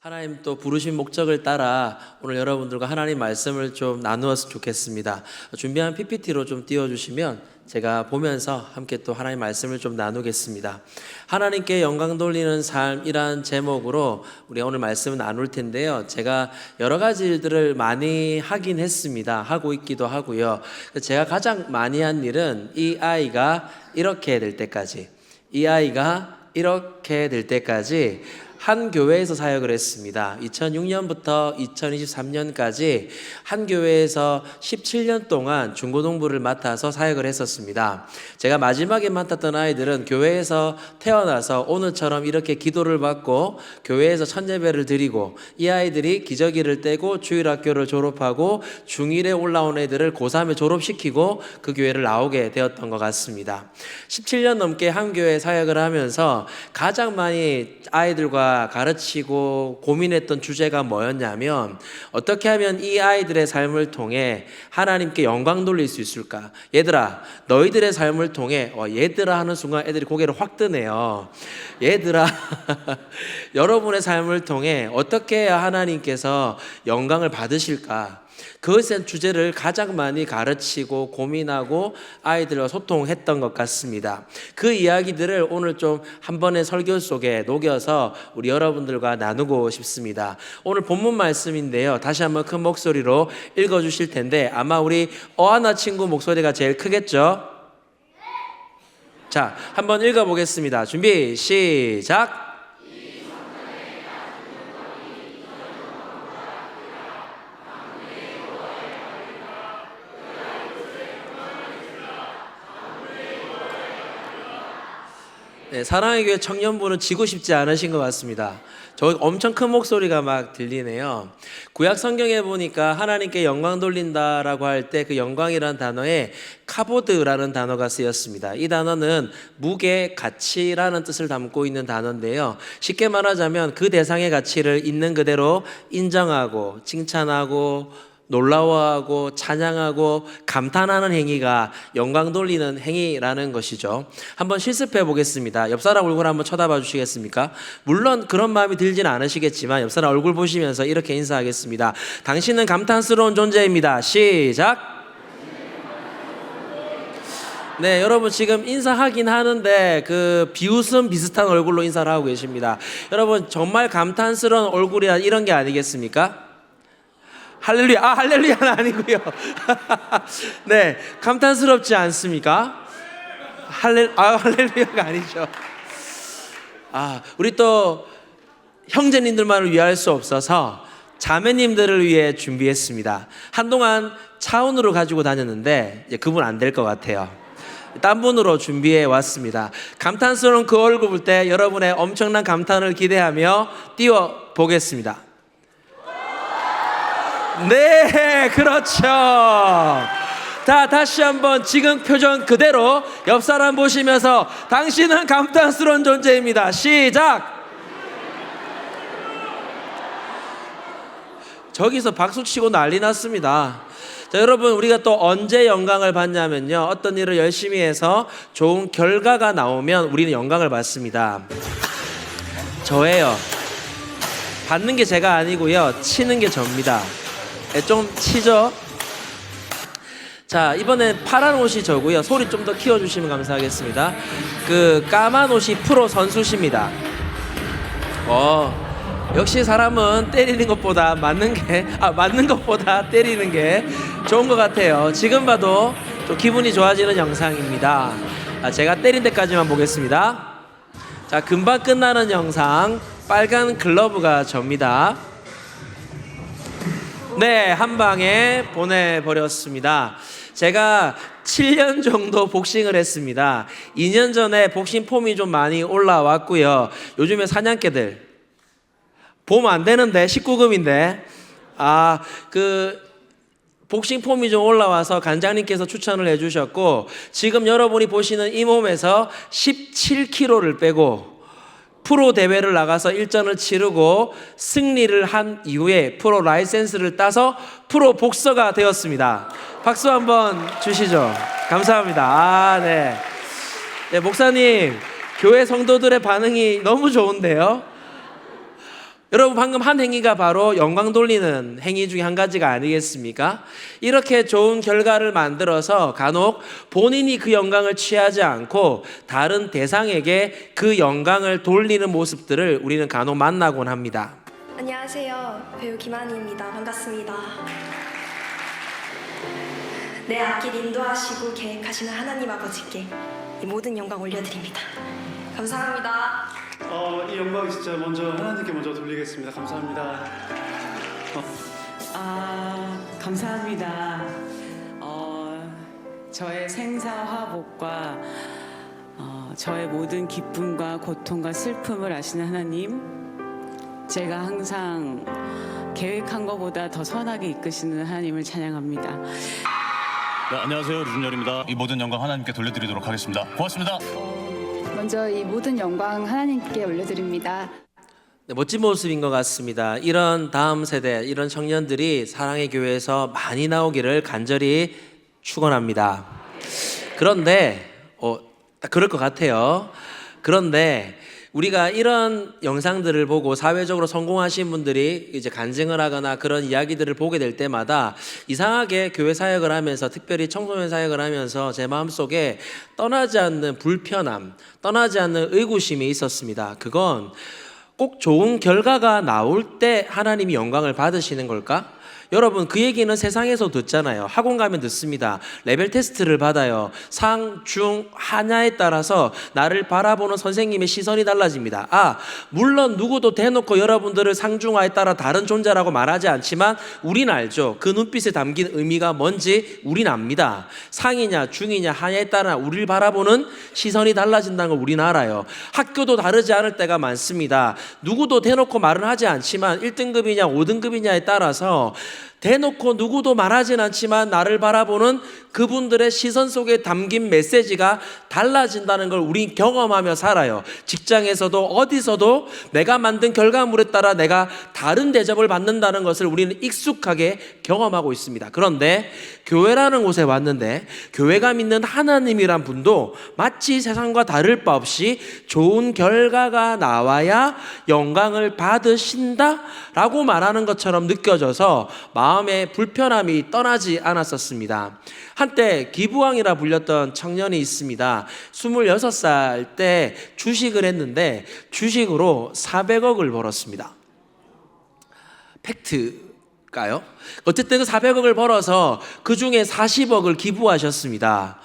하나님 또 부르신 목적을 따라 오늘 여러분들과 하나님 말씀을 좀 나누었으면 좋겠습니다. 준비한 PPT로 좀 띄워주시면 제가 보면서 함께 또 하나님 말씀을 좀 나누겠습니다. 하나님께 영광 돌리는 삶이란 제목으로 우리 오늘 말씀을 나눌 텐데요. 제가 여러 가지 일들을 많이 하긴 했습니다. 하고 있기도 하고요. 제가 가장 많이 한 일은 이 아이가 이렇게 될 때까지 한 교회에서 사역을 했습니다. 2006년부터 2023년까지 한 교회에서 17년 동안 중고등부를 맡아서 사역을 했었습니다. 제가 마지막에 맡았던 아이들은 교회에서 태어나서 오늘처럼 이렇게 기도를 받고 교회에서 첫예배를 드리고, 이 아이들이 기저귀를 떼고 주일학교를 졸업하고 중1에 올라온 애들을 고3에 졸업시키고 그 교회를 나오게 되었던 것 같습니다. 17년 넘게 한 교회 사역을 하면서 가장 많이 아이들과 가르치고 고민했던 주제가 뭐였냐면, 어떻게 하면 이 아이들의 삶을 통해 하나님께 영광 돌릴 수 있을까? 얘들아, 너희들의 삶을 통해 얘들아 하는 순간 애들이 고개를 확 드네요. 얘들아 여러분의 삶을 통해 어떻게 해야 하나님께서 영광을 받으실까? 그것의 주제를 가장 많이 가르치고 고민하고 아이들과 소통했던 것 같습니다. 그 이야기들을 오늘 좀 한 번의 설교 속에 녹여서 우리 여러분들과 나누고 싶습니다. 오늘 본문 말씀인데요, 다시 한번 큰 목소리로 읽어주실 텐데 아마 우리 어하나 친구 목소리가 제일 크겠죠? 자, 한번 읽어보겠습니다. 준비 시작. 네, 사랑의 교회 청년부는 지고 싶지 않으신 것 같습니다. 저 엄청 큰 목소리가 막 들리네요. 구약 성경에 보니까 하나님께 영광 돌린다라고 할 때 그 영광이라는 단어에 카보드라는 단어가 쓰였습니다. 이 단어는 무게, 가치라는 뜻을 담고 있는 단어인데요. 쉽게 말하자면 그 대상의 가치를 있는 그대로 인정하고 칭찬하고 놀라워하고 찬양하고 감탄하는 행위가 영광 돌리는 행위라는 것이죠. 한번 실습해 보겠습니다. 옆 사람 얼굴 한번 쳐다봐 주시겠습니까? 물론 그런 마음이 들지는 않으시겠지만 옆 사람 얼굴 보시면서 이렇게 인사하겠습니다. 당신은 감탄스러운 존재입니다. 시작. 네, 여러분 지금 인사하긴 하는데 그 비웃음 비슷한 얼굴로 인사를 하고 계십니다. 여러분 정말 감탄스러운 얼굴이라 이런 게 아니겠습니까? 할렐루야, 할렐루야는 아니고요. 네, 감탄스럽지 않습니까? 할렐루야가 아니죠. 우리 또 형제님들만을 위할 수 없어서 자매님들을 위해 준비했습니다. 한동안 차은우로 가지고 다녔는데 이제 그분 안 될 것 같아요. 딴 분으로 준비해 왔습니다. 감탄스러운 그 얼굴 볼 때 여러분의 엄청난 감탄을 기대하며 띄워 보겠습니다. 네, 그렇죠. 자, 다시 한번 지금 표정 그대로 옆 사람 보시면서 당신은 감탄스러운 존재입니다. 시작. 저기서 박수 치고 난리 났습니다. 자, 여러분 우리가 또 언제 영광을 받냐면요, 어떤 일을 열심히 해서 좋은 결과가 나오면 우리는 영광을 받습니다. 저예요. 받는 게 제가 아니고요, 치는 게 접니다. 좀 치죠? 자, 이번엔 파란 옷이 저고요. 소리 좀 더 키워주시면 감사하겠습니다. 그 까만 옷이 프로 선수십니다. 역시 사람은 때리는 것보다 맞는 것보다 때리는 게 좋은 것 같아요. 지금 봐도 또 기분이 좋아지는 영상입니다. 제가 때린 데까지만 보겠습니다. 자, 금방 끝나는 영상, 빨간 글러브가 접니다. 네, 한 방에 보내버렸습니다. 제가 7년 정도 복싱을 했습니다. 2년 전에 복싱 폼이 좀 많이 올라왔고요. 요즘에 사냥개들 보면 안 되는데 19금인데 그 복싱 폼이 좀 올라와서 관장님께서 추천을 해주셨고, 지금 여러분이 보시는 이 몸에서 17kg를 빼고 프로 대회를 나가서 일전을 치르고 승리를 한 이후에 프로 라이센스를 따서 프로 복서가 되었습니다. 박수 한번 주시죠. 감사합니다. 네. 네, 목사님, 교회 성도들의 반응이 너무 좋은데요. 여러분 방금 한 행위가 바로 영광 돌리는 행위 중에 한 가지가 아니겠습니까? 이렇게 좋은 결과를 만들어서 간혹 본인이 그 영광을 취하지 않고 다른 대상에게 그 영광을 돌리는 모습들을 우리는 간혹 만나곤 합니다. 안녕하세요. 배우 김한희입니다. 반갑습니다. 내 앞길 인도하시고 계획하시는 하나님 아버지께 이 모든 영광 올려드립니다. 감사합니다. 이 영광 진짜 먼저 하나님께 먼저 돌리겠습니다. 감사합니다. 감사합니다. 저의 생사 화복과 저의 모든 기쁨과 고통과 슬픔을 아시는 하나님, 제가 항상 계획한 것보다 더 선하게 이끄시는 하나님을 찬양합니다. 네, 안녕하세요. 류준열입니다. 이 모든 영광 하나님께 돌려드리도록 하겠습니다. 고맙습니다. 먼저 이 모든 영광 하나님께 올려드립니다. 네, 멋진 모습인 것 같습니다. 이런 다음 세대, 이런 청년들이 사랑의 교회에서 많이 나오기를 간절히 축원합니다. 그런데 딱 그럴 것 같아요. 그런데 우리가 이런 영상들을 보고 사회적으로 성공하신 분들이 이제 간증을 하거나 그런 이야기들을 보게 될 때마다 이상하게 교회 사역을 하면서, 특별히 청소년 사역을 하면서 제 마음속에 떠나지 않는 불편함, 떠나지 않는 의구심이 있었습니다. 그건 꼭 좋은 결과가 나올 때 하나님이 영광을 받으시는 걸까? 여러분, 그 얘기는 세상에서 듣잖아요. 학원 가면 듣습니다. 레벨 테스트를 받아요. 상, 중, 하냐에 따라서 나를 바라보는 선생님의 시선이 달라집니다. 물론 누구도 대놓고 여러분들을 상중하에 따라 다른 존재라고 말하지 않지만 우린 알죠. 그 눈빛에 담긴 의미가 뭔지 우린 압니다. 상이냐 중이냐 하냐에 따라 우리를 바라보는 시선이 달라진다는 걸 우린 알아요. 학교도 다르지 않을 때가 많습니다. 누구도 대놓고 말은 하지 않지만 1등급이냐 5등급이냐에 따라서 대놓고 누구도 말하진 않지만 나를 바라보는 그분들의 시선 속에 담긴 메시지가 달라진다는 걸 우린 경험하며 살아요. 직장에서도 어디서도 내가 만든 결과물에 따라 내가 다른 대접을 받는다는 것을 우리는 익숙하게 경험하고 있습니다. 그런데 교회라는 곳에 왔는데 교회가 믿는 하나님이란 분도 마치 세상과 다를 바 없이 좋은 결과가 나와야 영광을 받으신다라고 말하는 것처럼 느껴져서 마음의 불편함이 떠나지 않았었습니다. 한때 기부왕이라 불렸던 청년이 있습니다. 26살 때 주식을 했는데 주식으로 400억을 벌었습니다. 팩트일까요? 어쨌든 그 400억을 벌어서 그 중에 40억을 기부하셨습니다.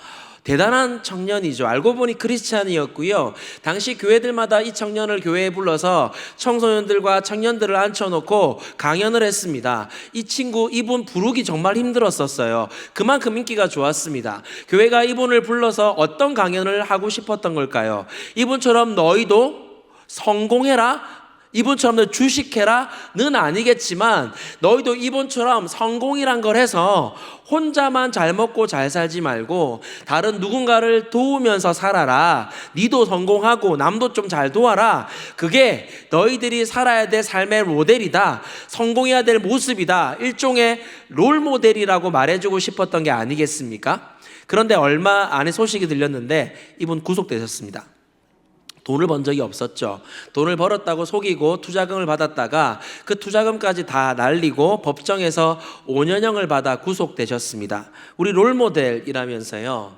대단한 청년이죠. 알고 보니 크리스찬이었고요. 당시 교회들마다 이 청년을 교회에 불러서 청소년들과 청년들을 앉혀놓고 강연을 했습니다. 이분 부르기 정말 힘들었었어요. 그만큼 인기가 좋았습니다. 교회가 이분을 불러서 어떤 강연을 하고 싶었던 걸까요? 이분처럼 너희도 성공해라, 이분처럼 너 주식해라는 아니겠지만 너희도 이분처럼 성공이란 걸 해서 혼자만 잘 먹고 잘 살지 말고 다른 누군가를 도우면서 살아라. 니도 성공하고 남도 좀 잘 도와라. 그게 너희들이 살아야 될 삶의 모델이다. 성공해야 될 모습이다. 일종의 롤 모델이라고 말해주고 싶었던 게 아니겠습니까? 그런데 얼마 안에 소식이 들렸는데 이분 구속되셨습니다. 돈을 번 적이 없었죠. 돈을 벌었다고 속이고 투자금을 받았다가 그 투자금까지 다 날리고 법정에서 5년형을 받아 구속되셨습니다. 우리 롤모델이라면서요.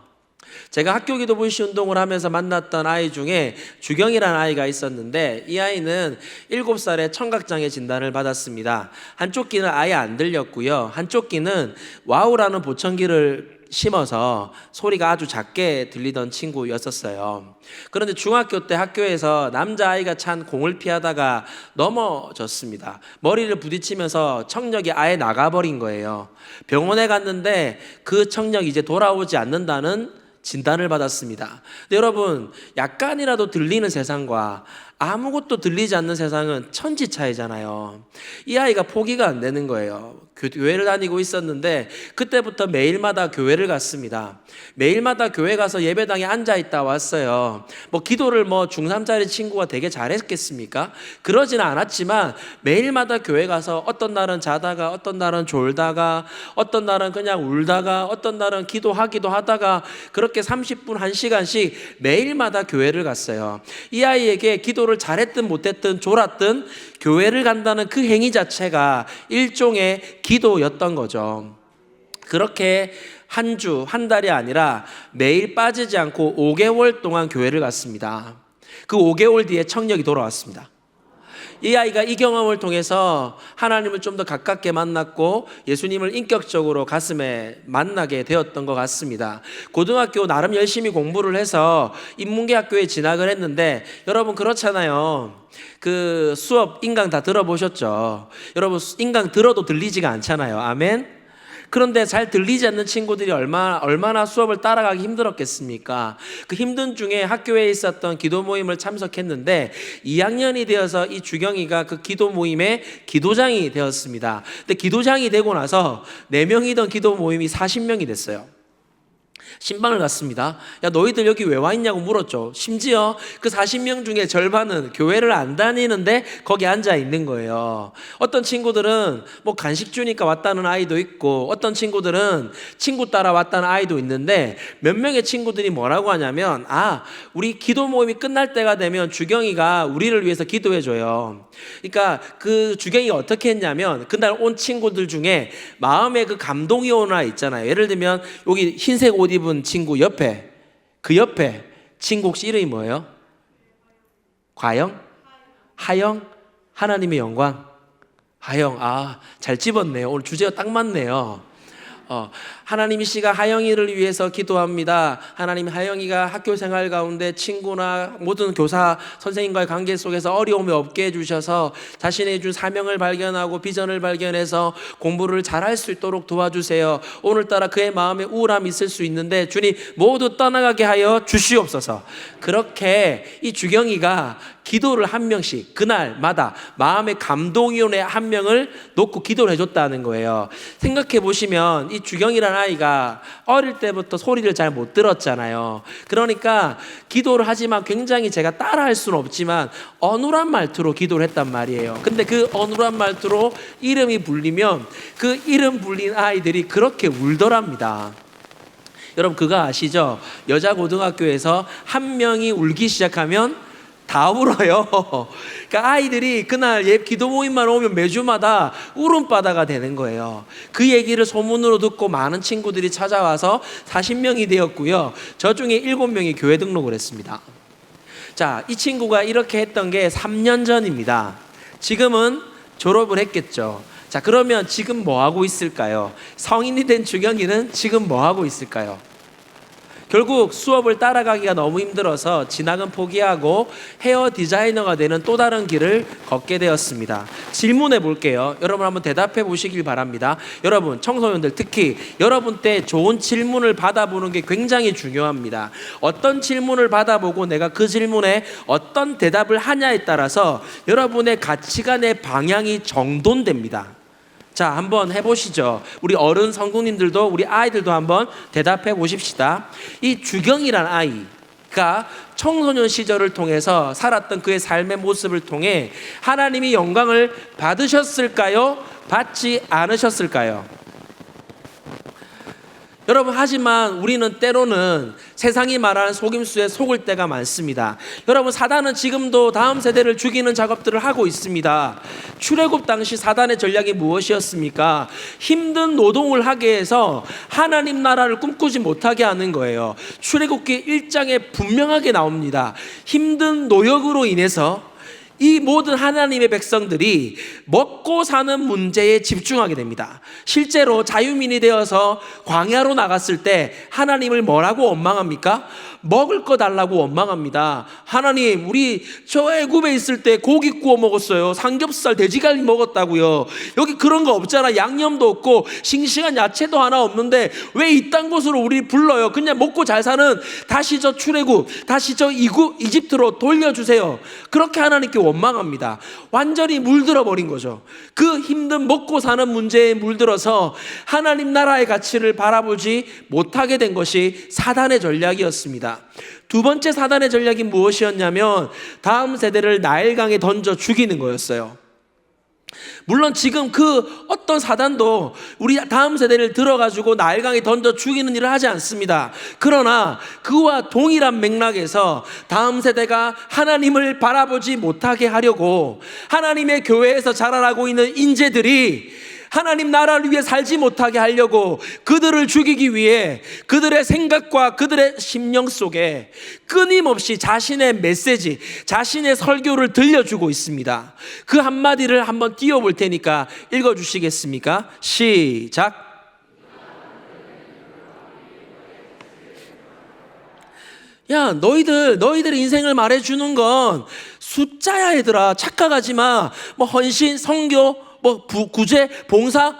제가 학교 기도 불시 운동을 하면서 만났던 아이 중에 주경이라는 아이가 있었는데 이 아이는 7살에 청각장애 진단을 받았습니다. 한쪽 귀는 아예 안 들렸고요. 한쪽 귀는 와우라는 보청기를 심어서 소리가 아주 작게 들리던 친구였었어요. 그런데 중학교 때 학교에서 남자아이가 찬 공을 피하다가 넘어졌습니다. 머리를 부딪히면서 청력이 아예 나가버린 거예요. 병원에 갔는데 그 청력이 이제 돌아오지 않는다는 진단을 받았습니다. 근데 여러분, 약간이라도 들리는 세상과 아무것도 들리지 않는 세상은 천지 차이잖아요. 이 아이가 포기가 안 되는 거예요. 교회를 다니고 있었는데 그때부터 매일마다 교회를 갔습니다. 매일마다 교회 가서 예배당에 앉아 있다 왔어요. 기도를 중3짜리 친구가 되게 잘했겠습니까? 그러지는 않았지만 매일마다 교회 가서 어떤 날은 자다가 어떤 날은 졸다가 어떤 날은 그냥 울다가 어떤 날은 기도하기도 하다가 그렇게 30분 1시간씩 매일마다 교회를 갔어요. 이 아이에게 기도를 기도를 잘했든 못했든 졸았든 교회를 간다는 그 행위 자체가 일종의 기도였던 거죠. 그렇게 한 주, 한 달이 아니라 매일 빠지지 않고 5개월 동안 교회를 갔습니다. 그 5개월 뒤에 청력이 돌아왔습니다. 이 아이가 이 경험을 통해서 하나님을 좀 더 가깝게 만났고 예수님을 인격적으로 가슴에 만나게 되었던 것 같습니다. 고등학교 나름 열심히 공부를 해서 인문계학교에 진학을 했는데, 여러분 그렇잖아요. 그 수업 인강 다 들어보셨죠? 여러분 인강 들어도 들리지가 않잖아요. 아멘? 그런데 잘 들리지 않는 친구들이 얼마나 수업을 따라가기 힘들었겠습니까? 그 힘든 중에 학교에 있었던 기도 모임을 참석했는데 2학년이 되어서 이 주경이가 그 기도 모임의 기도장이 되었습니다. 근데 기도장이 되고 나서 4명이던 기도 모임이 40명이 됐어요. 신방을 갔습니다. 야, 너희들 여기 왜 와 있냐고 물었죠. 심지어 그 40명 중에 절반은 교회를 안 다니는데 거기 앉아 있는 거예요. 어떤 친구들은 뭐 간식 주니까 왔다는 아이도 있고, 어떤 친구들은 친구 따라 왔다는 아이도 있는데, 몇 명의 친구들이 뭐라고 하냐면, 우리 기도 모임이 끝날 때가 되면 주경이가 우리를 위해서 기도해 줘요. 그러니까 그 주경이가 어떻게 했냐면, 그날 온 친구들 중에 마음에 그 감동이 오는 아이 있잖아요. 예를 들면 여기 흰색 옷 입은 친구 옆에, 그 옆에 친구 혹시 이름이 뭐예요? 과영? 하영? 하나님의 영광? 하영. 잘 집었네요. 오늘 주제가 딱 맞네요. 하나님 씨가 하영이를 위해서 기도합니다. 하나님, 하영이가 학교 생활 가운데 친구나 모든 교사 선생님과의 관계 속에서 어려움이 없게 해주셔서 자신의 준 사명을 발견하고 비전을 발견해서 공부를 잘할 수 있도록 도와주세요. 오늘따라 그의 마음에 우울함이 있을 수 있는데 주님 모두 떠나가게 하여 주시옵소서. 그렇게 이 주경이가 기도를 한 명씩 그날마다 마음의 감동이 오는 한 명을 놓고 기도를 해줬다는 거예요. 생각해 보시면 이 주경이라는 아이가 어릴 때부터 소리를 잘 못 들었잖아요. 그러니까 기도를 하지만 굉장히 제가 따라할 수는 없지만 어눌한 말투로 기도를 했단 말이에요. 근데 그 어눌한 말투로 이름이 불리면 그 이름 불린 아이들이 그렇게 울더랍니다. 여러분 그거 아시죠? 여자 고등학교에서 한 명이 울기 시작하면 다 울어요. 그러니까 아이들이 그날 기도 모임만 오면 매주마다 울음바다가 되는 거예요. 그 얘기를 소문으로 듣고 많은 친구들이 찾아와서 40명이 되었고요. 저 중에 7명이 교회 등록을 했습니다. 자, 이 친구가 이렇게 했던 게 3년 전입니다. 지금은 졸업을 했겠죠. 자, 그러면 지금 뭐 하고 있을까요? 성인이 된 주경이는 지금 뭐 하고 있을까요? 결국 수업을 따라가기가 너무 힘들어서 진학은 포기하고 헤어 디자이너가 되는 또 다른 길을 걷게 되었습니다. 질문해 볼게요. 여러분 한번 대답해 보시길 바랍니다. 여러분 청소년들 특히 여러분 때 좋은 질문을 받아보는 게 굉장히 중요합니다. 어떤 질문을 받아보고 내가 그 질문에 어떤 대답을 하냐에 따라서 여러분의 가치관의 방향이 정돈됩니다. 자, 한번 해보시죠. 우리 어른 성도님들도 우리 아이들도 한번 대답해 보십시다. 이 주경이란 아이가 청소년 시절을 통해서 살았던 그의 삶의 모습을 통해 하나님이 영광을 받으셨을까요? 받지 않으셨을까요? 여러분, 하지만 우리는 때로는 세상이 말하는 속임수에 속을 때가 많습니다. 여러분, 사단은 지금도 다음 세대를 죽이는 작업들을 하고 있습니다. 출애굽 당시 사단의 전략이 무엇이었습니까? 힘든 노동을 하게 해서 하나님 나라를 꿈꾸지 못하게 하는 거예요. 출애굽기 1장에 분명하게 나옵니다. 힘든 노역으로 인해서 이 모든 하나님의 백성들이 먹고 사는 문제에 집중하게 됩니다. 실제로 자유민이 되어서 광야로 나갔을 때 하나님을 뭐라고 원망합니까? 먹을 거 달라고 원망합니다. 하나님, 우리 저 애굽에 있을 때 고기 구워 먹었어요. 삼겹살, 돼지갈비 먹었다고요. 여기 그런 거 없잖아. 양념도 없고 싱싱한 야채도 하나 없는데 왜 이딴 곳으로 우리 불러요? 그냥 먹고 잘 사는 다시 저 출애굽, 다시 저 이집트로 돌려주세요. 그렇게 하나님께 원망합니다. 완전히 물들어 버린 거죠. 그 힘든 먹고 사는 문제에 물들어서 하나님 나라의 가치를 바라보지 못하게 된 것이 사단의 전략이었습니다. 두 번째 사단의 전략이 무엇이었냐면 다음 세대를 나일강에 던져 죽이는 거였어요. 물론 지금 그 어떤 사단도 우리 다음 세대를 들어가지고 나일강에 던져 죽이는 일을 하지 않습니다. 그러나 그와 동일한 맥락에서 다음 세대가 하나님을 바라보지 못하게 하려고 하나님의 교회에서 자라나고 있는 인재들이 하나님 나라를 위해 살지 못하게 하려고 그들을 죽이기 위해 그들의 생각과 그들의 심령 속에 끊임없이 자신의 메시지, 자신의 설교를 들려주고 있습니다. 그 한마디를 한번 띄워볼 테니까 읽어주시겠습니까? 시작. 야, 너희들의 인생을 말해주는 건 숫자야, 얘들아. 착각하지 마. 뭐 헌신, 선교, 뭐 구제, 봉사,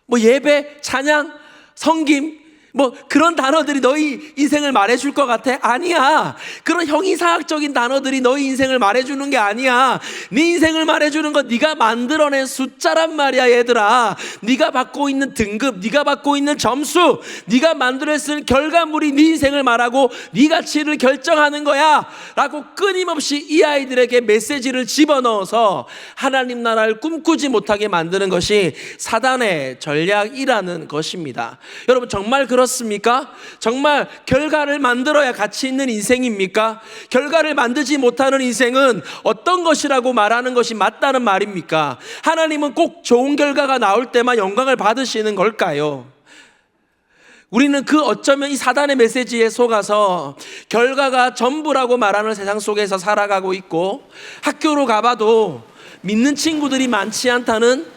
뭐 예배, 찬양, 섬김, 뭐 그런 단어들이 너희 인생을 말해줄 것 같아? 아니야. 그런 형이사학적인 단어들이 너희 인생을 말해주는 게 아니야. 네 인생을 말해주는 건 네가 만들어낸 숫자란 말이야, 얘들아. 네가 받고 있는 등급, 네가 받고 있는 점수, 네가 만들어낸 결과물이 네 인생을 말하고 네 가치를 결정하는 거야 라고 끊임없이 이 아이들에게 메시지를 집어넣어서 하나님 나라를 꿈꾸지 못하게 만드는 것이 사단의 전략이라는 것입니다. 여러분, 정말 그렇습니까? 정말 결과를 만들어야 가치 있는 인생입니까? 결과를 만들지 못하는 인생은 어떤 것이라고 말하는 것이 맞다는 말입니까? 하나님은 꼭 좋은 결과가 나올 때만 영광을 받으시는 걸까요? 우리는 그 어쩌면 이 사단의 메시지에 속아서 결과가 전부라고 말하는 세상 속에서 살아가고 있고, 학교로 가봐도 믿는 친구들이 많지 않다는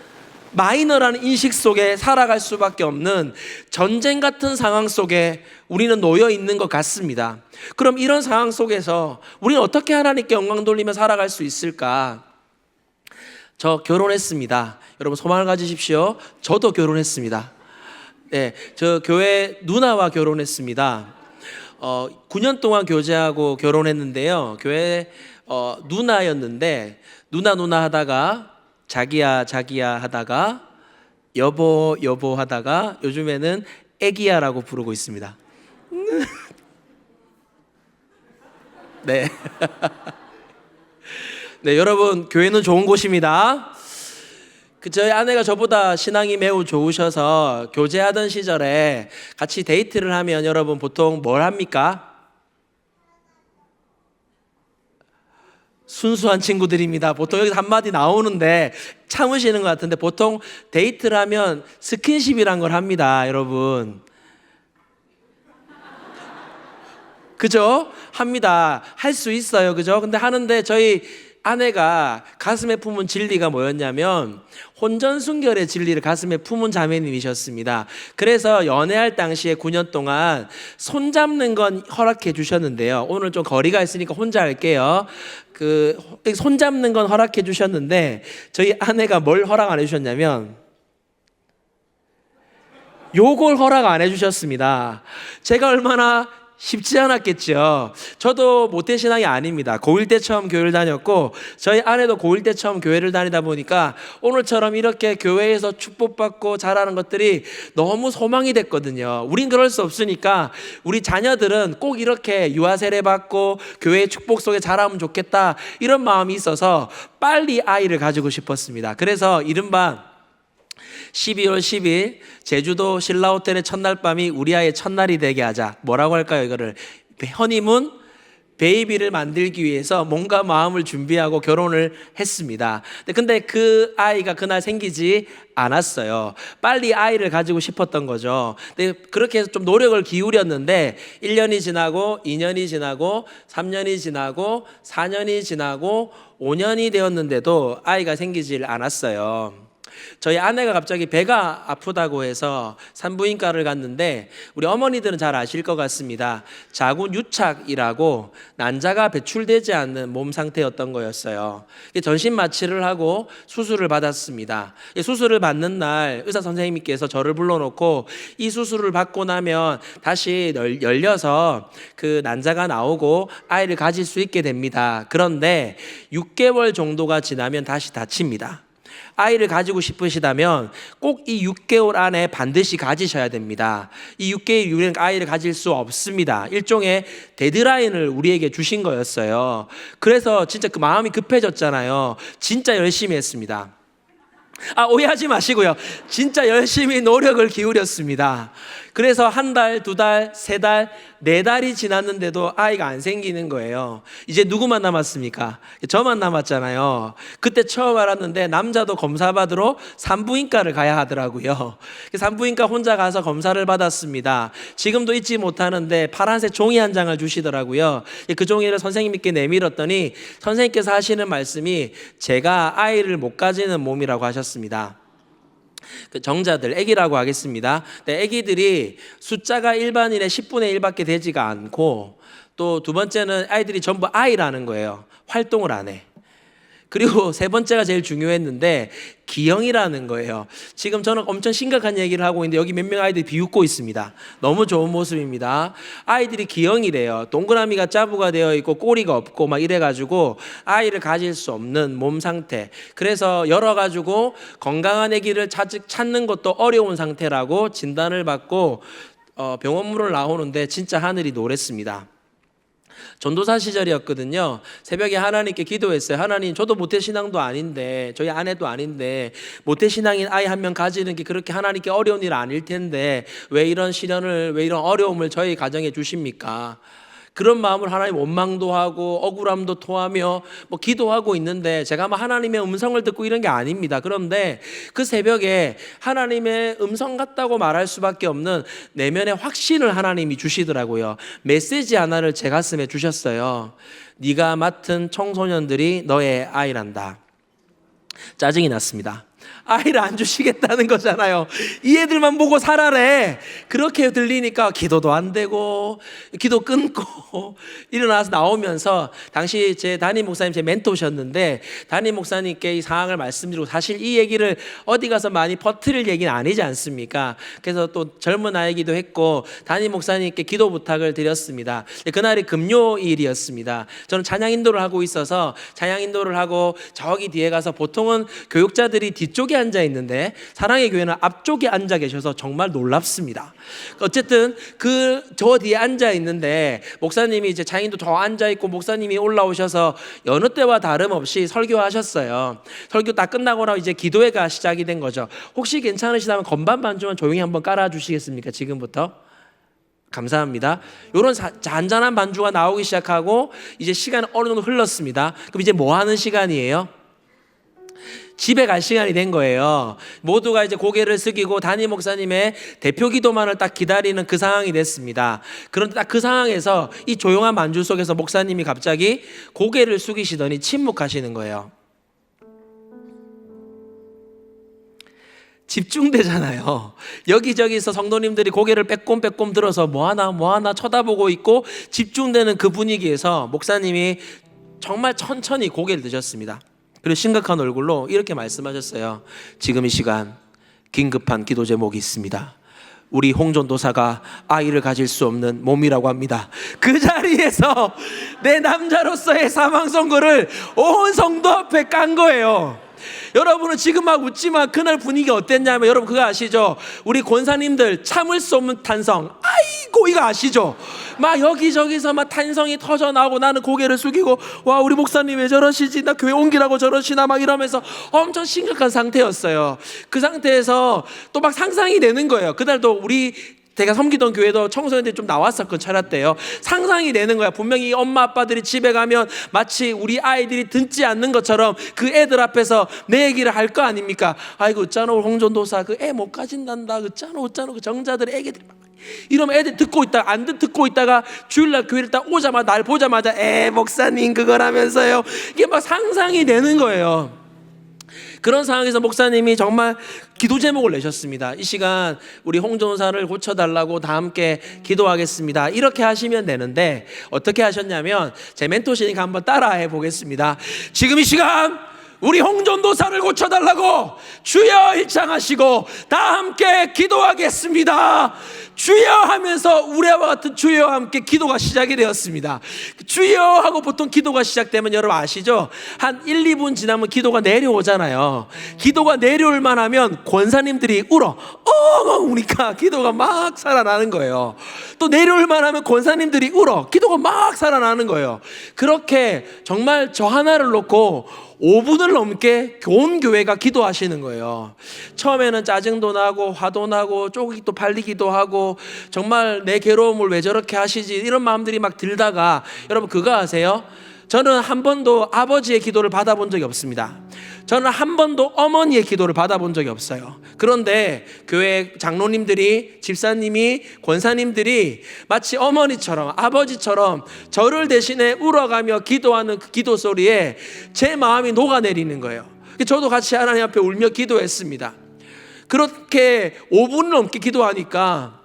마이너라는 인식 속에 살아갈 수밖에 없는 전쟁 같은 상황 속에 우리는 놓여 있는 것 같습니다. 그럼 이런 상황 속에서 우리는 어떻게 하나님께 영광 돌리며 살아갈 수 있을까? 저 결혼했습니다. 여러분, 소망을 가지십시오. 저도 결혼했습니다. 네, 저 교회 누나와 결혼했습니다. 9년 동안 교제하고 결혼했는데요. 교회 누나였는데 누나 하다가 자기야 하다가 여보 하다가 요즘에는 애기야라고 부르고 있습니다. 네. 네, 여러분, 교회는 좋은 곳입니다. 저희 아내가 저보다 신앙이 매우 좋으셔서 교제하던 시절에 같이 데이트를 하면 여러분 보통 뭘 합니까? 순수한 친구들입니다. 보통 여기서 한마디 나오는데 참으시는 것 같은데 보통 데이트를 하면 스킨십이란 걸 합니다, 여러분. 그죠? 합니다. 할 수 있어요. 그죠? 근데 하는데 저희 아내가 가슴에 품은 진리가 뭐였냐면 혼전순결의 진리를 가슴에 품은 자매님이셨습니다. 그래서 연애할 당시에 9년 동안 손잡는 건 허락해 주셨는데요. 오늘 좀 거리가 있으니까 혼자 할게요. 손잡는 건 허락해 주셨는데 저희 아내가 뭘 허락 안 해주셨냐면 요걸 허락 안 해주셨습니다. 제가 얼마나 쉽지 않았겠죠. 저도 모태신앙이 아닙니다. 고1 때 처음 교회를 다녔고 저희 아내도 고1 때 처음 교회를 다니다 보니까 오늘처럼 이렇게 교회에서 축복받고 자라는 것들이 너무 소망이 됐거든요. 우린 그럴 수 없으니까 우리 자녀들은 꼭 이렇게 유아 세례 받고 교회의 축복 속에 자라면 좋겠다, 이런 마음이 있어서 빨리 아이를 가지고 싶었습니다. 그래서 이른바 12월 10일 제주도 신라호텔의 첫날 밤이 우리 아이의 첫날이 되게 하자. 뭐라고 할까요? 이거를 허니문 베이비를 만들기 위해서 몸과 마음을 준비하고 결혼을 했습니다. 근데 그 아이가 그날 생기지 않았어요. 빨리 아이를 가지고 싶었던 거죠. 근데 그렇게 해서 좀 노력을 기울였는데 1년이 지나고 2년이 지나고 3년이 지나고 4년이 지나고 5년이 되었는데도 아이가 생기질 않았어요. 저희 아내가 갑자기 배가 아프다고 해서 산부인과를 갔는데 우리 어머니들은 잘 아실 것 같습니다. 자궁 유착이라고 난자가 배출되지 않는 몸 상태였던 거였어요. 전신 마취를 하고 수술을 받았습니다. 수술을 받는 날 의사 선생님께서 저를 불러놓고 이 수술을 받고 나면 다시 열려서 그 난자가 나오고 아이를 가질 수 있게 됩니다. 그런데 6개월 정도가 지나면 다시 다칩니다. 아이를 가지고 싶으시다면 꼭 이 6개월 안에 반드시 가지셔야 됩니다. 이 6개월 이후에는 아이를 가질 수 없습니다. 일종의 데드라인을 우리에게 주신 거였어요. 그래서 진짜 그 마음이 급해졌잖아요. 진짜 열심히 했습니다. 오해하지 마시고요. 진짜 열심히 노력을 기울였습니다. 그래서 한 달, 두 달, 세 달, 네 달이 지났는데도 아이가 안 생기는 거예요. 이제 누구만 남았습니까? 저만 남았잖아요. 그때 처음 알았는데 남자도 검사 받으러 산부인과를 가야 하더라고요. 산부인과 혼자 가서 검사를 받았습니다. 지금도 잊지 못하는데 파란색 종이 한 장을 주시더라고요. 그 종이를 선생님께 내밀었더니 선생님께서 하시는 말씀이 제가 아이를 못 가지는 몸이라고 하셨습니다. 그 정자들, 아기라고 하겠습니다. 근데 아기들이 숫자가 일반인의 10분의 1밖에 되지가 않고 또 두 번째는 아이들이 전부 아이라는 거예요. 활동을 안 해. 그리고 세 번째가 제일 중요했는데 기형이라는 거예요. 지금 저는 엄청 심각한 얘기를 하고 있는데 여기 몇 명 아이들이 비웃고 있습니다. 너무 좋은 모습입니다. 아이들이 기형이래요. 동그라미가 짜부가 되어 있고 꼬리가 없고 막 이래가지고 아이를 가질 수 없는 몸 상태. 그래서 열어가지고 건강한 아기를 찾는 것도 어려운 상태라고 진단을 받고 병원문을 나오는데 진짜 하늘이 노랬습니다. 전도사 시절이었거든요. 새벽에 하나님께 기도했어요. 하나님, 저도 모태신앙도 아닌데, 저희 아내도 아닌데 모태신앙인 아이 한 명 가지는 게 그렇게 하나님께 어려운 일 아닐 텐데 왜 이런 시련을, 왜 이런 어려움을 저희 가정에 주십니까? 그런 마음을 하나님 원망도 하고 억울함도 토하며 기도하고 있는데 제가 하나님의 음성을 듣고 이런 게 아닙니다. 그런데 그 새벽에 하나님의 음성 같다고 말할 수밖에 없는 내면의 확신을 하나님이 주시더라고요. 메시지 하나를 제 가슴에 주셨어요. 네가 맡은 청소년들이 너의 아이란다. 짜증이 났습니다. 아이를 안 주시겠다는 거잖아요. 이 애들만 보고 살아래. 그렇게 들리니까 기도도 안 되고 기도 끊고 일어나서 나오면서 당시 제 담임 목사님 제 멘토셨는데 담임 목사님께 이 상황을 말씀드리고 사실 이 얘기를 어디 가서 많이 퍼뜨릴 얘기는 아니지 않습니까? 그래서 또 젊은 아이기도 했고 담임 목사님께 기도 부탁을 드렸습니다. 그날이 금요일이었습니다. 저는 찬양 인도를 하고 있어서 찬양 인도를 하고 저기 뒤에 가서 보통은 교육자들이 뒤쪽에 앉아 있는데 사랑의 교회는 앞쪽에 앉아 계셔서 정말 놀랍습니다. 어쨌든 저 뒤에 앉아 있는데 목사님이 이제 장인도 더 앉아 있고 목사님이 올라오셔서 여느 때와 다름없이 설교하셨어요. 설교 다 끝나고 나서 이제 기도회가 시작이 된 거죠. 혹시 괜찮으시다면 건반 반주만 조용히 한번 깔아 주시겠습니까? 지금부터. 감사합니다. 이런 잔잔한 반주가 나오기 시작하고 이제 시간은 어느 정도 흘렀습니다. 그럼 이제 뭐 하는 시간이에요? 집에 갈 시간이 된 거예요. 모두가 이제 고개를 숙이고 담임 목사님의 대표 기도만을 딱 기다리는 그 상황이 됐습니다. 그런데 딱 그 상황에서 이 조용한 반주 속에서 목사님이 갑자기 고개를 숙이시더니 침묵하시는 거예요. 집중되잖아요. 여기저기서 성도님들이 고개를 빼꼼빼꼼 들어서 뭐하나 쳐다보고 있고 집중되는 그 분위기에서 목사님이 정말 천천히 고개를 드셨습니다. 그리고 심각한 얼굴로 이렇게 말씀하셨어요. 지금 이 시간 긴급한 기도 제목이 있습니다. 우리 홍전도사가 아이를 가질 수 없는 몸이라고 합니다. 그 자리에서 내 남자로서의 사망 선고를 온 성도 앞에 깐 거예요. 여러분은 지금 막 웃지만 그날 분위기 어땠냐면 여러분 그거 아시죠? 우리 권사님들 참을 수 없는 탄성. 아이고 이거 아시죠? 막 여기저기서 막 탄성이 터져 나오고 나는 고개를 숙이고 와 우리 목사님 왜 저러시지? 나 교회 옮기라고 저러시나? 막 이러면서 엄청 심각한 상태였어요. 그 상태에서 또 막 상상이 되는 거예요. 그날도 우리 제가 섬기던 교회도 청소년들이 좀 나왔었거든요. 철야 때요. 상상이 되는 거야. 분명히 엄마 아빠들이 집에 가면 마치 우리 아이들이 듣지 않는 것처럼 그 애들 앞에서 내 얘기를 할 거 아닙니까? 아이고 어쩌노 홍전도사 그 애 못 가진단다. 어쩌노 그 정자들의 애기들이 막 이러면 애들 듣고 있다가 주일날 교회를 딱 오자마자 날 보자마자 목사님 그거라면서요. 이게 막 상상이 되는 거예요. 그런 상황에서 목사님이 정말 기도 제목을 내셨습니다. 이 시간 우리 홍전도사를 고쳐달라고 다 함께 기도하겠습니다. 이렇게 하시면 되는데 어떻게 하셨냐면 제 멘토시니까 한번 따라해 보겠습니다. 지금 이 시간 우리 홍전도사를 고쳐달라고 주여 일창하시고 다 함께 기도하겠습니다. 주여 하면서 우리와 같은 주여와 함께 기도가 시작이 되었습니다. 주여 하고 보통 기도가 시작되면 여러분 아시죠? 한 1, 2분 지나면 기도가 내려오잖아요. 기도가 내려올 만하면 권사님들이 울어 우니까 기도가 막 살아나는 거예요. 또 내려올 만하면 권사님들이 울어 기도가 막 살아나는 거예요. 그렇게 정말 저 하나를 놓고 5분을 넘게 온 교회가 기도하시는 거예요. 처음에는 짜증도 나고 화도 나고 쪽이 또 팔리기도 하고 정말 내 괴로움을 왜 저렇게 하시지 이런 마음들이 막 들다가 여러분 그거 아세요? 저는 한 번도 아버지의 기도를 받아본 적이 없습니다. 저는 한 번도 어머니의 기도를 받아본 적이 없어요. 그런데 교회 장로님들이, 집사님이, 권사님들이 마치 어머니처럼 아버지처럼 저를 대신해 울어가며 기도하는 그 기도 소리에 제 마음이 녹아내리는 거예요. 저도 같이 하나님 앞에 울며 기도했습니다. 그렇게 5분 넘게 기도하니까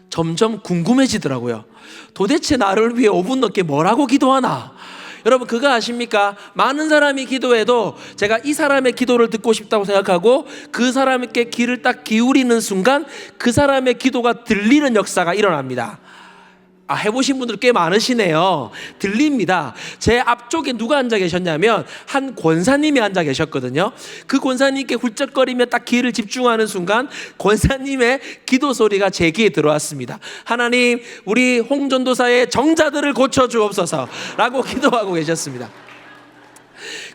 점점 궁금해지더라고요. 도대체 나를 위해 5분 넘게 뭐라고 기도하나? 여러분 그거 아십니까? 많은 사람이 기도해도 제가 이 사람의 기도를 듣고 싶다고 생각하고 그 사람에게 귀를 딱 기울이는 순간 그 사람의 기도가 들리는 역사가 일어납니다. 해보신 분들 꽤 많으시네요. 들립니다. 제 앞쪽에 누가 앉아 계셨냐면 한 권사님이 앉아 계셨거든요. 그 권사님께 훌쩍거리며 딱 귀를 집중하는 순간 권사님의 기도 소리가 제 귀에 들어왔습니다. 하나님, 우리 홍전도사의 정자들을 고쳐주옵소서 라고 기도하고 계셨습니다.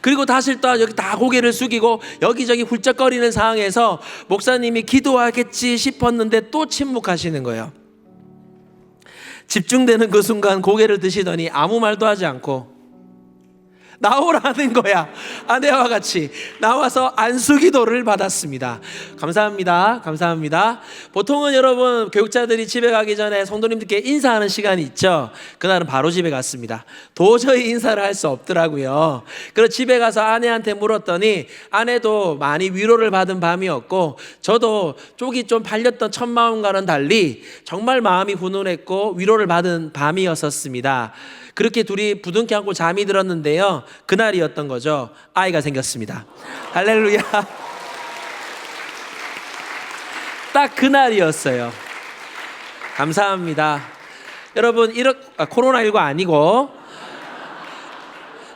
그리고 다시 또 여기 다 고개를 숙이고 여기저기 훌쩍거리는 상황에서 목사님이 기도하겠지 싶었는데 또 침묵하시는 거예요. 집중되는 그 순간 고개를 드시더니 아무 말도 하지 않고 나오라는 거야. 아내와 같이 나와서 안수기도를 받았습니다. 감사합니다. 감사합니다. 보통은 여러분 교육자들이 집에 가기 전에 성도님들께 인사하는 시간이 있죠. 그날은 바로 집에 갔습니다. 도저히 인사를 할 수 없더라고요. 그래서 집에 가서 아내한테 물었더니 아내도 많이 위로를 받은 밤이었고 저도 쪽이 좀 팔렸던 첫 마음과는 달리 정말 마음이 훈훈했고 위로를 받은 밤이었었습니다. 그렇게 둘이 부둥켜 안고 잠이 들었는데요. 그날이었던 거죠. 아이가 생겼습니다. 할렐루야. 딱 그날이었어요. 감사합니다. 여러분, 코로나19 아니고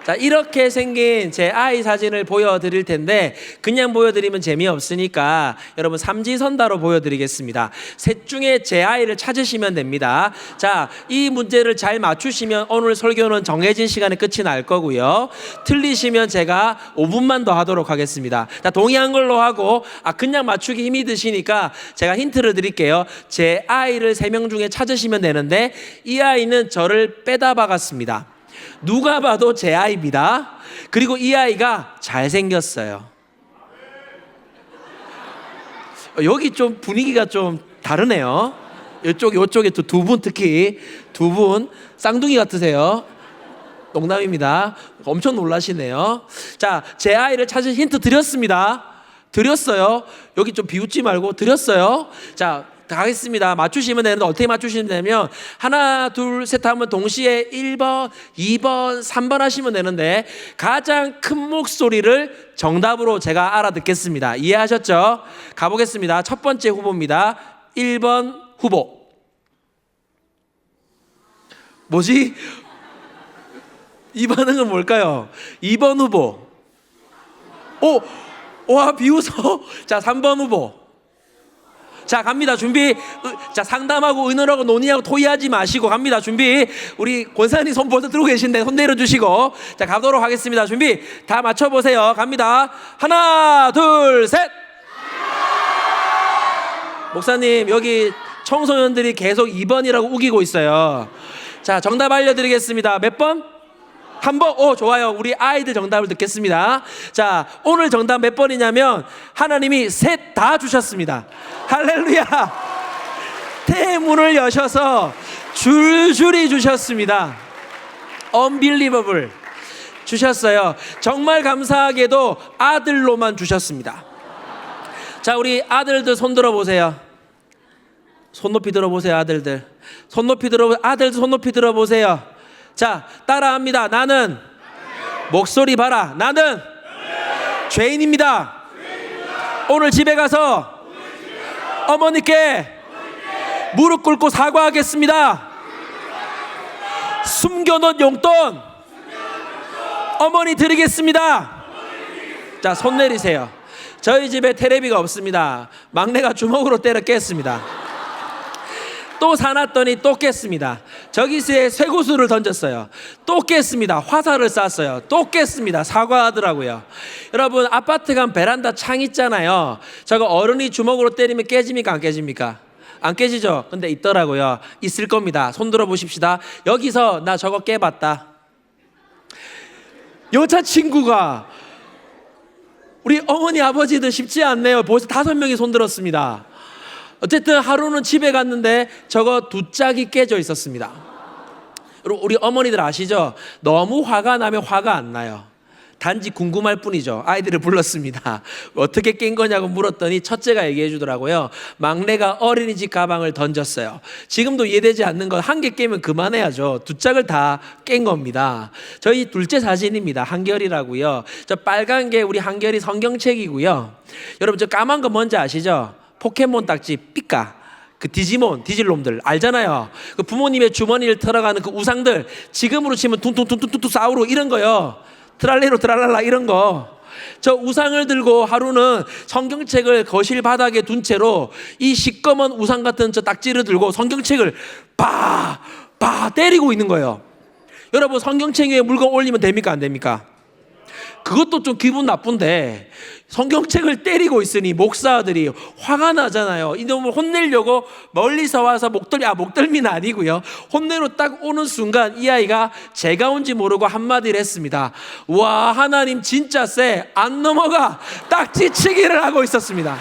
자, 이렇게 생긴 제 아이 사진을 보여드릴 텐데 그냥 보여드리면 재미없으니까 여러분 삼지선다로 보여드리겠습니다. 셋 중에 제 아이를 찾으시면 됩니다. 자, 이 문제를 잘 맞추시면 오늘 설교는 정해진 시간에 끝이 날 거고요. 틀리시면 제가 5분만 더 하도록 하겠습니다. 자, 동의한 걸로 하고 그냥 맞추기 힘이 드시니까 제가 힌트를 드릴게요. 제 아이를 3명 중에 찾으시면 되는데 이 아이는 저를 빼다 박았습니다. 누가 봐도 제 아이입니다. 그리고 이 아이가 잘생겼어요. 여기 좀 분위기가 좀 다르네요. 요쪽에 두 분, 특히 두 분 쌍둥이 같으세요. 농담입니다. 엄청 놀라시네요. 자, 제 아이를 찾을 힌트 드렸습니다. 드렸어요. 여기 좀 비웃지 말고 드렸어요. 자, 가겠습니다. 맞추시면 되는데 어떻게 맞추시면 되냐면 하나 둘 셋 하면 동시에 1번 2번 3번 하시면 되는데 가장 큰 목소리를 정답으로 제가 알아듣겠습니다. 이해하셨죠? 가보겠습니다. 첫 번째 후보입니다. 1번 후보. 뭐지? 이 반응은 뭘까요? 2번 후보. 와, 비웃어. 자, 3번 후보. 자, 갑니다. 준비. 자, 상담하고 의논하고 논의하고 토의하지 마시고 갑니다. 준비. 우리 권사님 손 벌써 들고 계신데 손 내려주시고 자, 가도록 하겠습니다. 준비. 다 맞춰보세요. 갑니다. 하나, 둘, 셋. 목사님, 여기 청소년들이 계속 2번이라고 우기고 있어요. 자, 정답 알려드리겠습니다. 몇 번? 한 번. 좋아요. 우리 아이들 정답을 듣겠습니다. 자, 오늘 정답 몇 번이냐면 하나님이 셋 다 주셨습니다. 할렐루야. 태문을 여셔서 줄줄이 주셨습니다. Unbelievable 주셨어요. 정말 감사하게도 아들로만 주셨습니다. 자, 우리 아들들 손 들어보세요. 손 높이 들어보세요. 아들들 손 높이 들어보세요. 자, 따라합니다. 나는 목소리 봐라. 나는 죄인입니다. 오늘 집에 가서 어머니께 무릎 꿇고 사과하겠습니다. 숨겨놓은 용돈 어머니 드리겠습니다. 자, 손 내리세요. 저희 집에 테레비가 없습니다. 막내가 주먹으로 때려 깼습니다. 또 사놨더니 또 깼습니다. 저기서에 쇠구슬을 던졌어요. 또 깼습니다. 화살을 쐈어요. 또 깼습니다. 사과하더라고요. 여러분, 아파트 간 베란다 창 있잖아요. 저거 어른이 주먹으로 때리면 깨집니까 안 깨집니까? 안 깨지죠? 근데 있더라고요. 있을 겁니다. 손 들어 보십시다. 여기서 나 저거 깨봤다. 여자친구가 우리 어머니 아버지들 쉽지 않네요. 벌써 5명이 손 들었습니다. 어쨌든 하루는 집에 갔는데 저거 두 짝이 깨져 있었습니다. 우리 어머니들 아시죠? 너무 화가 나면 화가 안 나요. 단지 궁금할 뿐이죠. 아이들을 불렀습니다. 어떻게 깬 거냐고 물었더니 첫째가 얘기해 주더라고요. 막내가 어린이집 가방을 던졌어요. 지금도 이해되지 않는 건 한 개 깨면 그만해야죠. 두 짝을 다 깬 겁니다. 저희 둘째 사진입니다. 한결이라고요. 저 빨간 게 우리 한결이 성경책이고요. 여러분 저 까만 거 뭔지 아시죠? 포켓몬 딱지 삐까. 그 디지몬, 디질놈들 알잖아요. 그 부모님의 주머니를 털어가는 그 우상들, 지금으로 치면 퉁퉁퉁퉁퉁 싸우로 이런 거요. 트랄레로 트랄랄라 이런 거. 저 우상을 들고 하루는 성경책을 거실 바닥에 둔 채로 이 시꺼먼 우상 같은 저 딱지를 들고 성경책을 바 때리고 있는 거예요. 여러분 성경책 위에 물건 올리면 됩니까 안 됩니까? 그것도 좀 기분 나쁜데 성경책을 때리고 있으니 목사들이 화가 나잖아요. 이놈을 혼내려고 멀리서 와서 목덜미는 아니고요. 혼내러 딱 오는 순간 이 아이가 제가 온지 모르고 한마디를 했습니다. 와, 하나님 진짜 쎄. 안 넘어가. 딱지치기를 하고 있었습니다.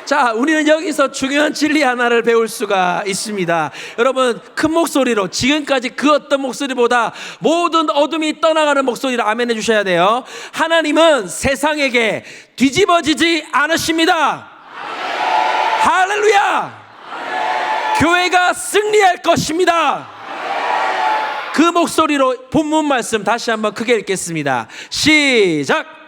자, 우리는 여기서 중요한 진리 하나를 배울 수가 있습니다. 여러분, 큰 목소리로 지금까지 그 어떤 목소리보다 모든 어둠이 떠나가는 목소리로 아멘 해주셔야 돼요. 하나님은 세상에게 뒤집어지지 않으십니다. 할렐루야. 교회가 승리할 것입니다. 그 목소리로 본문 말씀 다시 한번 크게 읽겠습니다. 시작.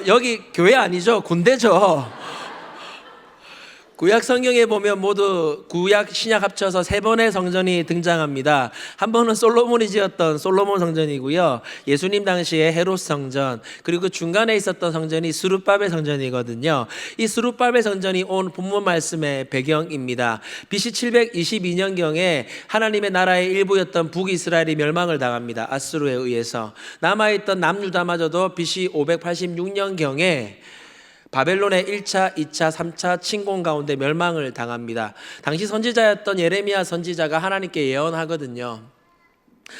여기 교회 아니죠? 군대죠. 구약 성경에 보면 모두 구약 신약 합쳐서 3번의 성전이 등장합니다. 한 번은 솔로몬이 지었던 솔로몬 성전이고요. 예수님 당시에 헤롯 성전, 그리고 중간에 있었던 성전이 스룹바벨 성전이거든요. 이 스룹바벨 성전이 온 본문 말씀의 배경입니다. BC 722년경에 하나님의 나라의 일부였던 북이스라엘이 멸망을 당합니다. 아수르에 의해서. 남아있던 남유다마저도 BC 586년경에 바벨론의 1차, 2차, 3차 침공 가운데 멸망을 당합니다. 당시 선지자였던 예레미야 선지자가 하나님께 예언하거든요.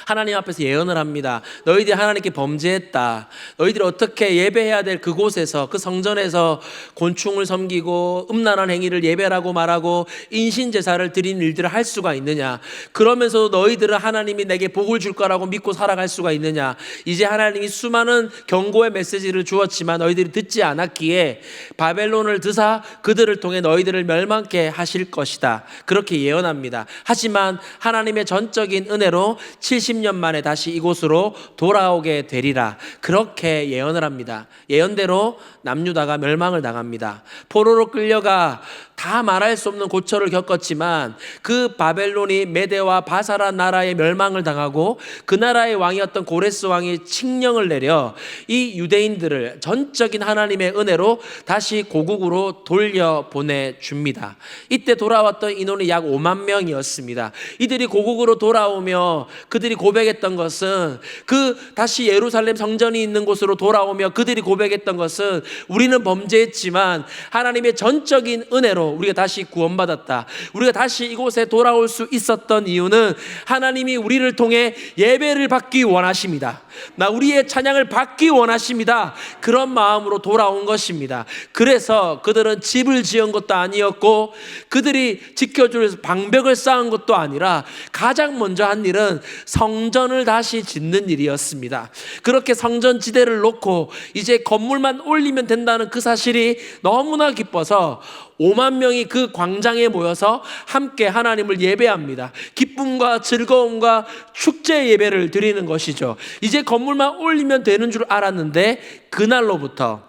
하나님 앞에서 예언을 합니다. 너희들이 하나님께 범죄했다. 너희들이 어떻게 예배해야 될 그곳에서, 그 성전에서 곤충을 섬기고 음란한 행위를 예배라고 말하고 인신제사를 드린 일들을 할 수가 있느냐. 그러면서도 너희들은 하나님이 내게 복을 줄 거라고 믿고 살아갈 수가 있느냐. 이제 하나님이 수많은 경고의 메시지를 주었지만 너희들이 듣지 않았기에 바벨론을 드사 그들을 통해 너희들을 멸망케 하실 것이다. 그렇게 예언합니다. 하지만 하나님의 전적인 은혜로 70년 만에 다시 이곳으로 돌아오게 되리라. 그렇게 예언을 합니다. 예언대로 남유다가 멸망을 당합니다. 포로로 끌려가 다 말할 수 없는 고초를 겪었지만 그 바벨론이 메대와 바사라 나라의 멸망을 당하고 그 나라의 왕이었던 고레스 왕이 칙령을 내려 이 유대인들을 전적인 하나님의 은혜로 다시 고국으로 돌려보내줍니다. 이때 돌아왔던 인원이 약 5만 명이었습니다. 이들이 고국으로 돌아오며 그들이 고백했던 것은, 그 다시 예루살렘 성전이 있는 곳으로 돌아오며 그들이 고백했던 것은, 우리는 범죄했지만 하나님의 전적인 은혜로 우리가 다시 구원받았다. 우리가 다시 이곳에 돌아올 수 있었던 이유는 하나님이 우리를 통해 예배를 받기 원하십니다. 우리의 찬양을 받기 원하십니다. 그런 마음으로 돌아온 것입니다. 그래서 그들은 집을 지은 것도 아니었고 그들이 지켜줄 방벽을 쌓은 것도 아니라 가장 먼저 한 일은 성전을 다시 짓는 일이었습니다. 그렇게 성전 지대를 놓고 이제 건물만 올리면 된다는 그 사실이 너무나 기뻐서 5만 명이 그 광장에 모여서 함께 하나님을 예배합니다. 기쁨과 즐거움과 축제 예배를 드리는 것이죠. 이제 건물만 올리면 되는 줄 알았는데 그날로부터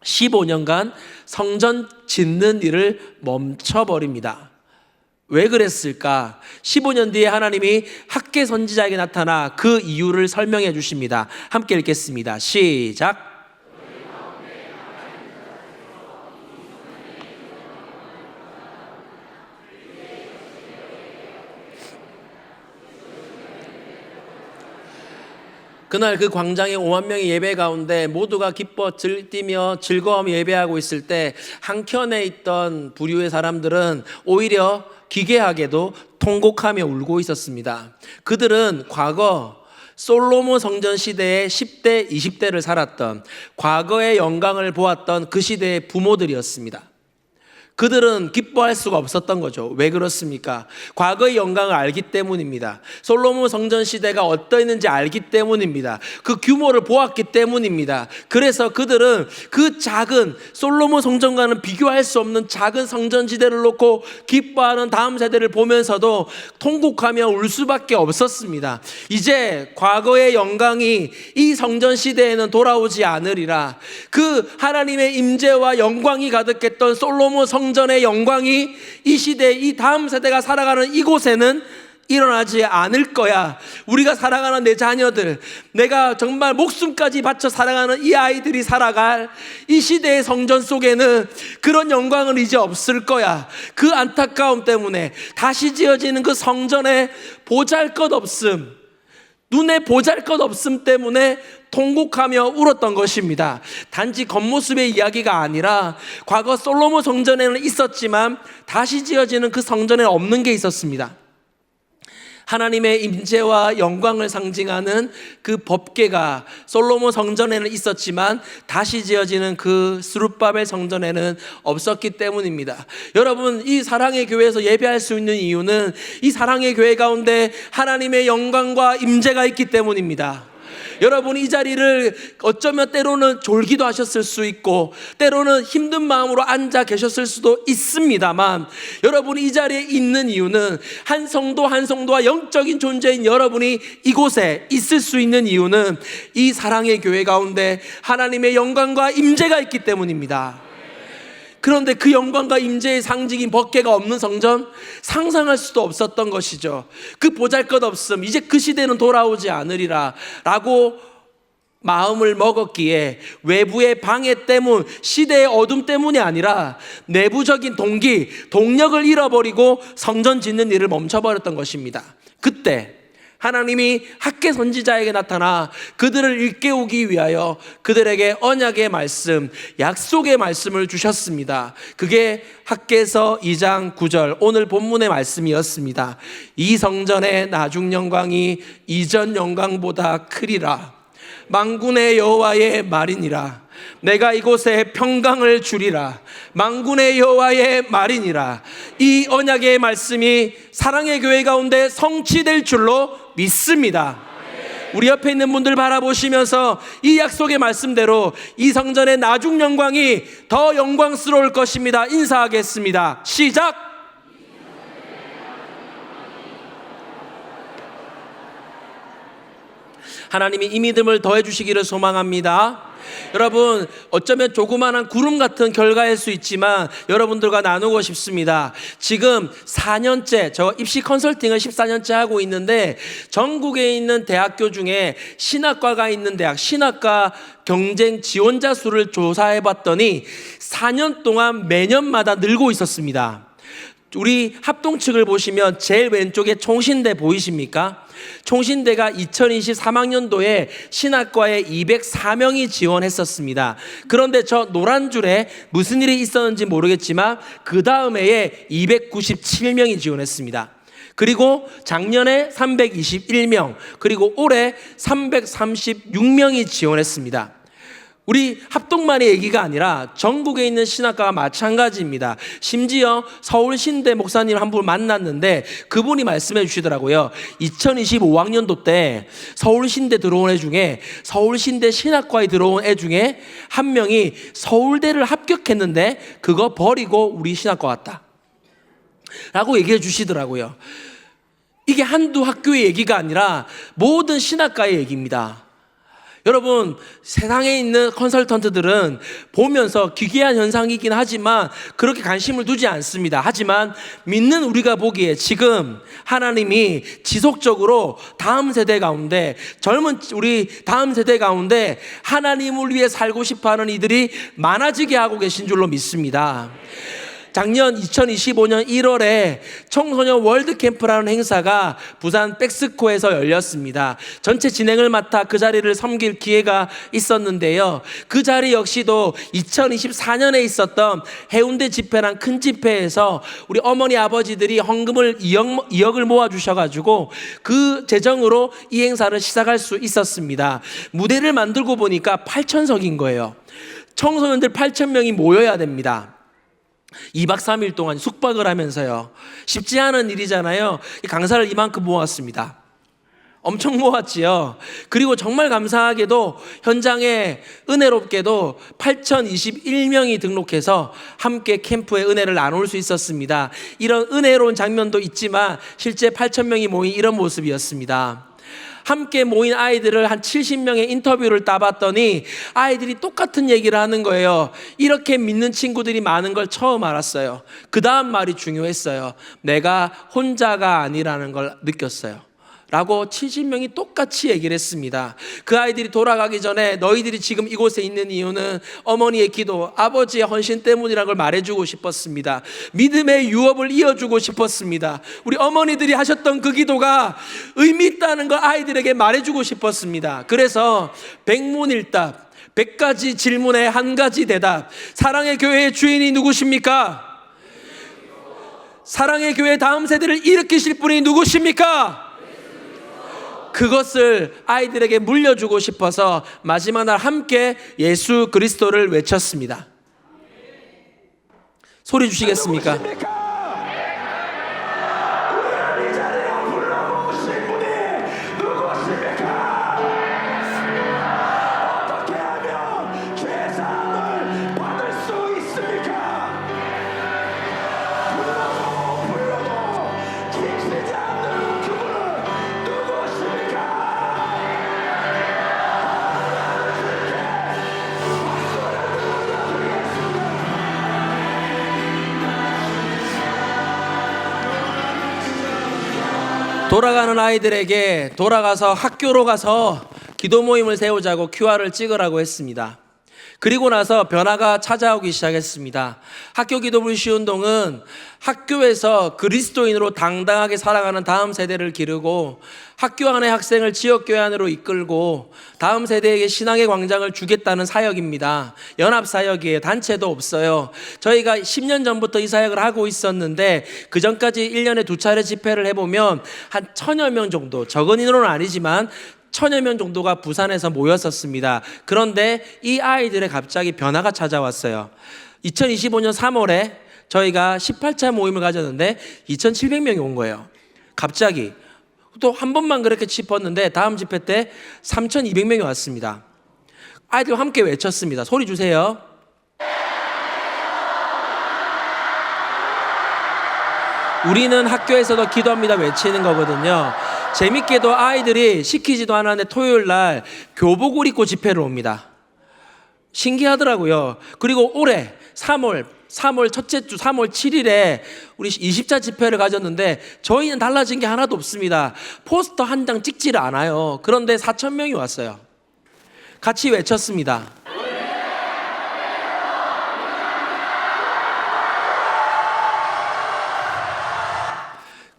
15년간 성전 짓는 일을 멈춰버립니다. 왜 그랬을까? 15년 뒤에 하나님이 학개 선지자에게 나타나 그 이유를 설명해 주십니다. 함께 읽겠습니다. 시작. 그날 그 광장에 5만 명의 예배 가운데 모두가 기뻐 뛰며 즐거움이 예배하고 있을 때 한켠에 있던 부류의 사람들은 오히려 기괴하게도 통곡하며 울고 있었습니다. 그들은 과거 솔로몬 성전 시대의 10대, 20대를 살았던, 과거의 영광을 보았던 그 시대의 부모들이었습니다. 그들은 기뻐할 수가 없었던 거죠. 왜 그렇습니까? 과거의 영광을 알기 때문입니다. 솔로몬 성전 시대가 어떠했는지 알기 때문입니다. 그 규모를 보았기 때문입니다. 그래서 그들은 그 작은 솔로몬 성전과는 비교할 수 없는 작은 성전 지대를 놓고 기뻐하는 다음 세대를 보면서도 통곡하며 울 수밖에 없었습니다. 이제 과거의 영광이 이 성전 시대에는 돌아오지 않으리라. 그 하나님의 임재와 영광이 가득했던 솔로몬 성전의 영광이 이 시대, 이 다음 세대가 살아가는 이곳에는 일어나지 않을 거야. 우리가 살아가는 내 자녀들, 내가 정말 목숨까지 바쳐 살아가는 이 아이들이 살아갈 이 시대의 성전 속에는 그런 영광은 이제 없을 거야. 그 안타까움 때문에 다시 지어지는 그 성전의 보잘것없음, 눈에 보잘것없음 때문에 통곡하며 울었던 것입니다. 단지 겉모습의 이야기가 아니라 과거 솔로몬 성전에는 있었지만 다시 지어지는 그 성전에 없는 게 있었습니다. 하나님의 임재와 영광을 상징하는 그 법궤가 솔로몬 성전에는 있었지만 다시 지어지는 그 스룹바벨 성전에는 없었기 때문입니다. 여러분, 이 사랑의 교회에서 예배할 수 있는 이유는 이 사랑의 교회 가운데 하나님의 영광과 임재가 있기 때문입니다. 여러분, 이 자리를 어쩌면 때로는 졸기도 하셨을 수 있고 때로는 힘든 마음으로 앉아 계셨을 수도 있습니다만, 여러분이 이 자리에 있는 이유는 한 성도 한 성도와 영적인 존재인 여러분이 이곳에 있을 수 있는 이유는 이 사랑의 교회 가운데 하나님의 영광과 임재가 있기 때문입니다. 그런데 그 영광과 임재의 상징인 법궤가 없는 성전, 상상할 수도 없었던 것이죠. 그 보잘것없음, 이제 그 시대는 돌아오지 않으리라 라고 마음을 먹었기에 외부의 방해 때문, 시대의 어둠 때문이 아니라 내부적인 동기, 동력을 잃어버리고 성전 짓는 일을 멈춰버렸던 것입니다. 그때 하나님이 학개 선지자에게 나타나 그들을 일깨우기 위하여 그들에게 언약의 말씀, 약속의 말씀을 주셨습니다. 그게 학개서 2장 9절 오늘 본문의 말씀이었습니다. 이 성전의 나중 영광이 이전 영광보다 크리라. 만군의 여호와의 말이니라. 내가 이곳에 평강을 주리라. 만군의 여호와의 말이니라. 이 언약의 말씀이 사랑의 교회 가운데 성취될 줄로 믿습니다. 우리 옆에 있는 분들 바라보시면서 이 약속의 말씀대로 이 성전의 나중 영광이 더 영광스러울 것입니다. 인사하겠습니다. 시작! 하나님이 이 믿음을 더해 주시기를 소망합니다. 여러분, 어쩌면 조그마한 구름 같은 결과일 수 있지만 여러분들과 나누고 싶습니다. 지금 4년째, 저 입시 컨설팅을 14년째 하고 있는데 전국에 있는 대학교 중에 신학과가 있는 대학, 신학과 경쟁 지원자 수를 조사해 봤더니 4년 동안 매년마다 늘고 있었습니다. 우리 합동 측을 보시면 제일 왼쪽에 총신대 보이십니까? 총신대가 2023학년도에 신학과에 204명이 지원했었습니다. 그런데 저 노란 줄에 무슨 일이 있었는지 모르겠지만 그 다음 해에 297명이 지원했습니다. 그리고 작년에 321명, 그리고 올해 336명이 지원했습니다. 우리 합동만의 얘기가 아니라 전국에 있는 신학과가 마찬가지입니다. 심지어 서울신대 목사님 한 분 만났는데 그분이 말씀해 주시더라고요. 2025학년도 때 서울신대 들어온 애 중에, 서울신대 신학과에 들어온 애 중에 한 명이 서울대를 합격했는데 그거 버리고 우리 신학과 왔다 라고 얘기해 주시더라고요. 이게 한두 학교의 얘기가 아니라 모든 신학과의 얘기입니다. 여러분, 세상에 있는 컨설턴트들은 보면서 기괴한 현상이긴 하지만 그렇게 관심을 두지 않습니다. 하지만 믿는 우리가 보기에 지금 하나님이 지속적으로 다음 세대 가운데, 젊은 우리 다음 세대 가운데 하나님을 위해 살고 싶어하는 이들이 많아지게 하고 계신 줄로 믿습니다. 작년 2025년 1월에 청소년 월드캠프라는 행사가 부산 백스코에서 열렸습니다. 전체 진행을 맡아 그 자리를 섬길 기회가 있었는데요. 그 자리 역시도 2024년에 있었던 해운대 집회란 큰 집회에서 우리 어머니 아버지들이 헌금을 2억을 모아주셔가지고 그 재정으로 이 행사를 시작할 수 있었습니다. 무대를 만들고 보니까 8,000석인 거예요. 청소년들 8,000명이 모여야 됩니다. 2박 3일 동안 숙박을 하면서요. 쉽지 않은 일이잖아요. 강사를 이만큼 모았습니다. 엄청 모았지요. 그리고 정말 감사하게도 현장에 은혜롭게도 8,021명이 등록해서 함께 캠프의 은혜를 나눌 수 있었습니다. 이런 은혜로운 장면도 있지만 실제 8,000명이 모인 이런 모습이었습니다. 함께 모인 아이들을 한 70명의 인터뷰를 따봤더니 아이들이 똑같은 얘기를 하는 거예요. 이렇게 믿는 친구들이 많은 걸 처음 알았어요. 그 다음 말이 중요했어요. 내가 혼자가 아니라는 걸 느꼈어요. 라고 70명이 똑같이 얘기를 했습니다. 그 아이들이 돌아가기 전에 너희들이 지금 이곳에 있는 이유는 어머니의 기도, 아버지의 헌신 때문이라는 걸 말해주고 싶었습니다. 믿음의 유업을 이어주고 싶었습니다. 우리 어머니들이 하셨던 그 기도가 의미 있다는 걸 아이들에게 말해주고 싶었습니다. 그래서 백문일답, 100가지 질문에 한 가지 대답. 사랑의 교회의 주인이 누구십니까? 사랑의 교회 다음 세대를 일으키실 분이 누구십니까? 그것을 아이들에게 물려주고 싶어서 마지막 날 함께 예수 그리스도를 외쳤습니다. 소리 주시겠습니까? 돌아가는 아이들에게 돌아가서 학교로 가서 기도 모임을 세우자고 QR을 찍으라고 했습니다. 그리고 나서 변화가 찾아오기 시작했습니다. 학교 기도 불시 운동은 학교에서 그리스도인으로 당당하게 살아가는 다음 세대를 기르고 학교 안의 학생을 지역교회 안으로 이끌고 다음 세대에게 신앙의 광장을 주겠다는 사역입니다. 연합사역이에요. 단체도 없어요. 저희가 10년 전부터 이 사역을 하고 있었는데 그 전까지 1년에 2차례 집회를 해보면 한 1,000여 명 정도, 적은 인원은 아니지만 1,000여 명 정도가 부산에서 모였었습니다. 그런데 이 아이들의 갑자기 변화가 찾아왔어요. 2025년 3월에 저희가 18차 모임을 가졌는데 2,700명이 온 거예요. 갑자기. 또 한 번만 그렇게 짚었는데 다음 집회 때 3,200명이 왔습니다. 아이들과 함께 외쳤습니다. 소리 주세요. 우리는 학교에서도 기도합니다 외치는 거거든요. 재밌게도 아이들이 시키지도 않았는데 토요일 날 교복을 입고 집회를 옵니다. 신기하더라고요. 그리고 올해 3월 첫째 주 3월 7일에 우리 20차 집회를 가졌는데 저희는 달라진 게 하나도 없습니다. 포스터 한 장 찍지를 않아요. 그런데 4,000명이 왔어요. 같이 외쳤습니다.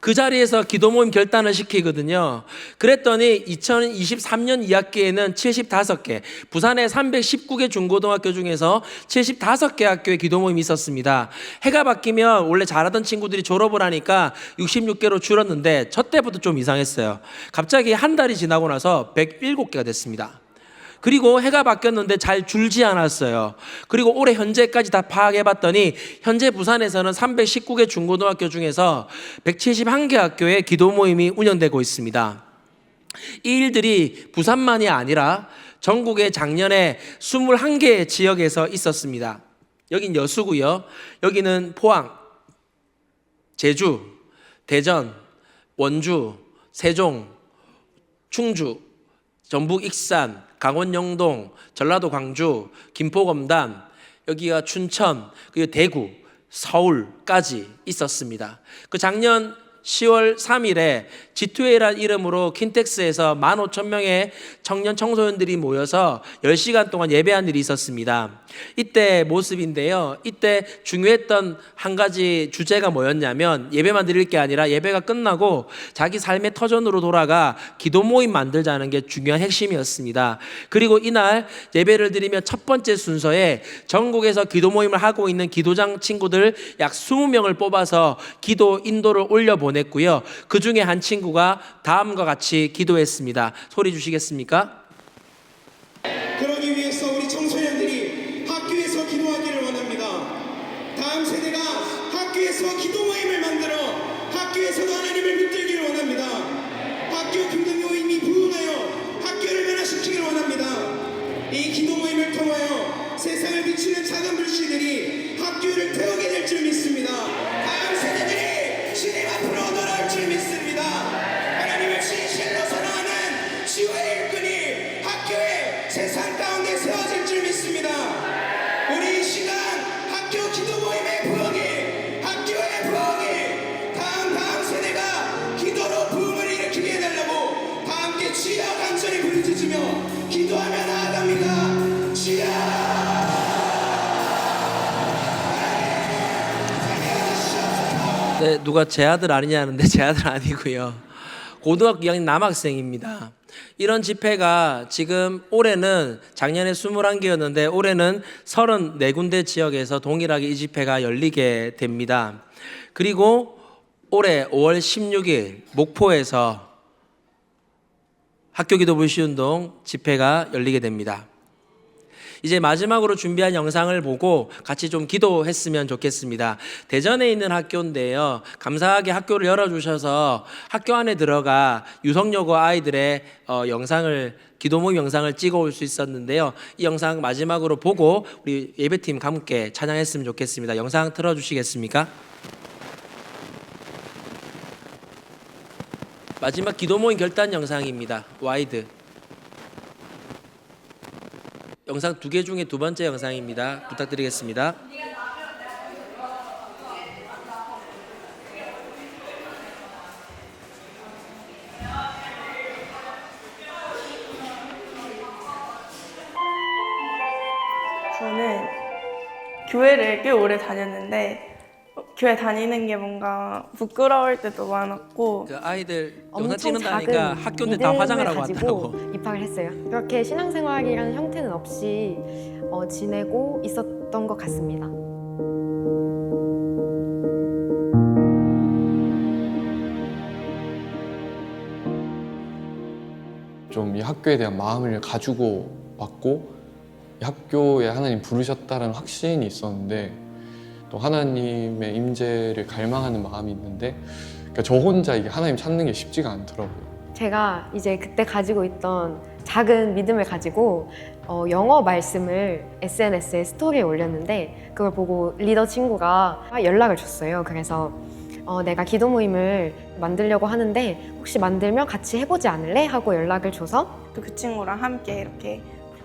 그 자리에서 기도 모임 결단을 시키거든요. 그랬더니 2023년 2학기에는 75개, 부산의 319개 중고등학교 중에서 75개 학교에 기도 모임이 있었습니다. 해가 바뀌면 원래 잘하던 친구들이 졸업을 하니까 66개로 줄었는데 저 때부터 좀 이상했어요. 갑자기 한 달이 지나고 나서 107개가 됐습니다. 그리고 해가 바뀌었는데 잘 줄지 않았어요. 그리고 올해 현재까지 다 파악해봤더니 현재 부산에서는 319개 중고등학교 중에서 171개 학교에 기도 모임이 운영되고 있습니다. 이 일들이 부산만이 아니라 전국의 작년에 21개 지역에서 있었습니다. 여긴 여수고요. 여기는 포항, 제주, 대전, 원주, 세종, 충주, 전북 익산, 강원 영동, 전라도 광주, 김포 검단, 여기가 춘천, 그리고 대구, 서울까지 있었습니다. 그 작년 10월 3일에 G2A라는 이름으로 킨텍스에서 15,000명의 청년 청소년들이 모여서 10시간 동안 예배한 일이 있었습니다. 이때 모습인데요. 이때 중요했던 한 가지 주제가 뭐였냐면 예배만 드릴 게 아니라 예배가 끝나고 자기 삶의 터전으로 돌아가 기도 모임 만들자는 게 중요한 핵심이었습니다. 그리고 이날 예배를 드리면 첫 번째 순서에 전국에서 기도 모임을 하고 있는 기도장 친구들 약 20명을 뽑아서 기도 인도를 올려보냈고요. 그 중에 한 친구가 다음과 같이 기도했습니다. 소리 주시겠습니까? 그러기 위해서 우리 청소년들이 학교에서 기도하기를 원합니다. 다음 세대가 학교에서 기도 모임을 만들어 학교에서도 하나님을 붙들기를 원합니다. 학교 교등 모임이 부흥하여 학교를 변화시키기를 원합니다. 이 기도 모임을 통하여 세상을 비추는 작은 불씨들이 학교를 태우게 될 줄 믿습니다. 다음 세대들이 주님 앞으로 돌아올 줄 믿습니다. 하나님을 진실로 사랑하는 지혜의 일꾼이 학교에 세상 가운데 세워질 줄 믿습니다. 우리 이 시간 학교 기도 모임의 부흥이, 학교의 부흥이, 다음 세대가 기도로 부흥을 일으키게 해달라고 다 함께 주여 간절히 부르짖으며 기도하며 나아갑니다. 주여. 네, 누가 제 아들 아니냐는데 제 아들 아니고요. 고등학교 2학년 남학생입니다. 이런 집회가 지금 올해는 작년에 21개였는데 올해는 34군데 지역에서 동일하게 이 집회가 열리게 됩니다. 그리고 올해 5월 16일 목포에서 학교기도 불시운동 집회가 열리게 됩니다. 이제 마지막으로 준비한 영상을 보고 같이 좀 기도했으면 좋겠습니다. 대전에 있는 학교인데요. 감사하게 학교를 열어주셔서 학교 안에 들어가 유성여고 아이들의 기도 모임 영상을 찍어 올 수 있었는데요. 이 영상 마지막으로 보고 우리 예배팀 함께 찬양했으면 좋겠습니다. 영상 틀어주시겠습니까? 마지막 기도 모임 결단 영상입니다. 와이드. 영상 2개 중에 두 번째 영상입니다. 부탁드리겠습니다. 저는 교회를 꽤 오래 다녔는데 교회 다니는 게 뭔가 부끄러울 때도 많았고 그 아이들 영상 엄청 찍는다니까 작은 학교인데 다 화장을 하고 믿음을 왔다고. 가지고 입학을 했어요. 그렇게 신앙생활이라는 형태는 없이 지내고 있었던 것 같습니다. 좀 이 학교에 대한 마음을 가지고 왔고 이 학교에 하나님 부르셨다는 확신이 있었는데 또 하나님의 임재를 갈망하는 마음이 있는데 그러니까 저 혼자 이게 하나님 찾는 게 쉽지가 않더라고요. 제가 이제 그때 가지고 있던 작은 믿음을 가지고 영어 말씀을 SNS에 스토리에 올렸는데 그걸 보고 리더 친구가 연락을 줬어요. 그래서 내가 기도 모임을 만들려고 하는데 혹시 만들면 같이 해보지 않을래? 하고 연락을 줘서 또 그 친구랑 함께 이렇게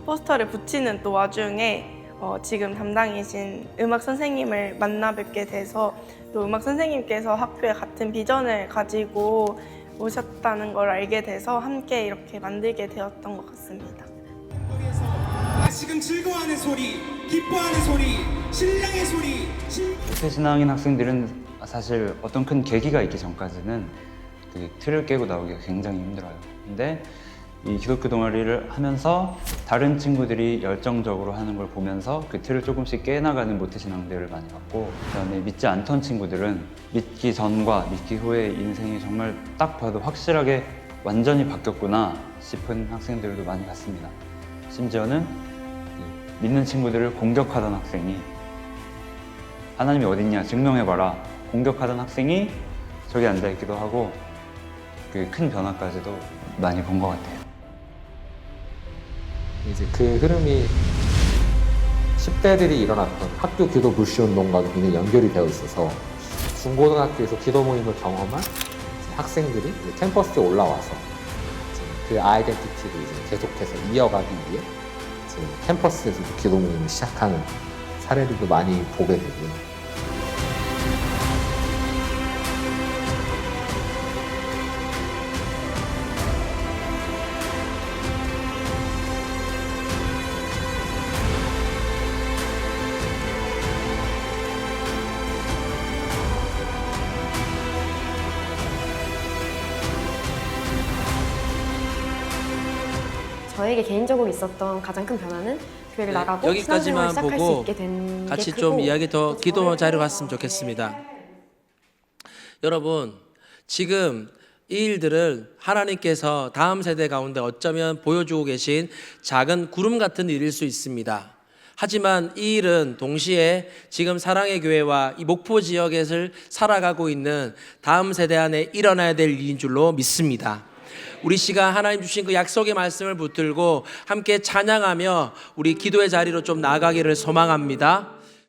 포스터를 붙이는 또 와중에 지금 담당이신 음악 선생님을 만나 뵙게 돼서 또 음악 선생님께서 학교에 같은 비전을 가지고 오셨다는 걸 알게 돼서 함께 이렇게 만들게 되었던 것 같습니다. 지금 즐거워하는 소리, 기뻐하는 소리, 신랑의 소리. 새신앙인 학생들은 사실 어떤 큰 계기가 있기 전까지는 그 틀을 깨고 나오기가 굉장히 힘들어요. 근데 이 기독교 동아리를 하면서 다른 친구들이 열정적으로 하는 걸 보면서 그 틀을 조금씩 깨나가는 모태신앙들을 많이 봤고, 그다음에 믿지 않던 친구들은 믿기 전과 믿기 후의 인생이 정말 딱 봐도 확실하게 완전히 바뀌었구나 싶은 학생들도 많이 봤습니다. 심지어는 믿는 친구들을 공격하던 학생이 하나님이 어딨냐 증명해봐라 공격하던 학생이 저기 앉아있기도 하고 그 큰 변화까지도 많이 본 것 같아요. 이제 그 흐름이 10대들이 일어났던 학교 기도 불시운동과도 굉장히 연결이 되어 있어서 중고등학교에서 기도 모임을 경험한 학생들이 캠퍼스에 올라와서 그 아이덴티티를 이제 계속해서 이어가기 위해 이제 캠퍼스에서도 기도 모임을 시작하는 사례들도 많이 보게 되고요. 저에게 개인적으로 있었던 가장 큰 변화는 교회를 나가고 여기까지만 신앙생활을 시작할 수 보고 있게 된 게 같이 크고, 좀 이야기 더 또 기도 저를 자료 갔으면 좋겠습니다. 여러분, 지금 이 일들을 하나님께서 다음 세대 가운데 어쩌면 보여주고 계신 작은 구름 같은 일일 수 있습니다. 하지만 이 일은 동시에 지금 사랑의 교회와 이 목포 지역에서 살아가고 있는 다음 세대 안에 일어나야 될 일인 줄로 믿습니다. 우리 시간 하나님 주신 그 약속의 말씀을 붙들고 함께 찬양하며 우리 기도의 자리로 좀 나아가기를 소망합니다.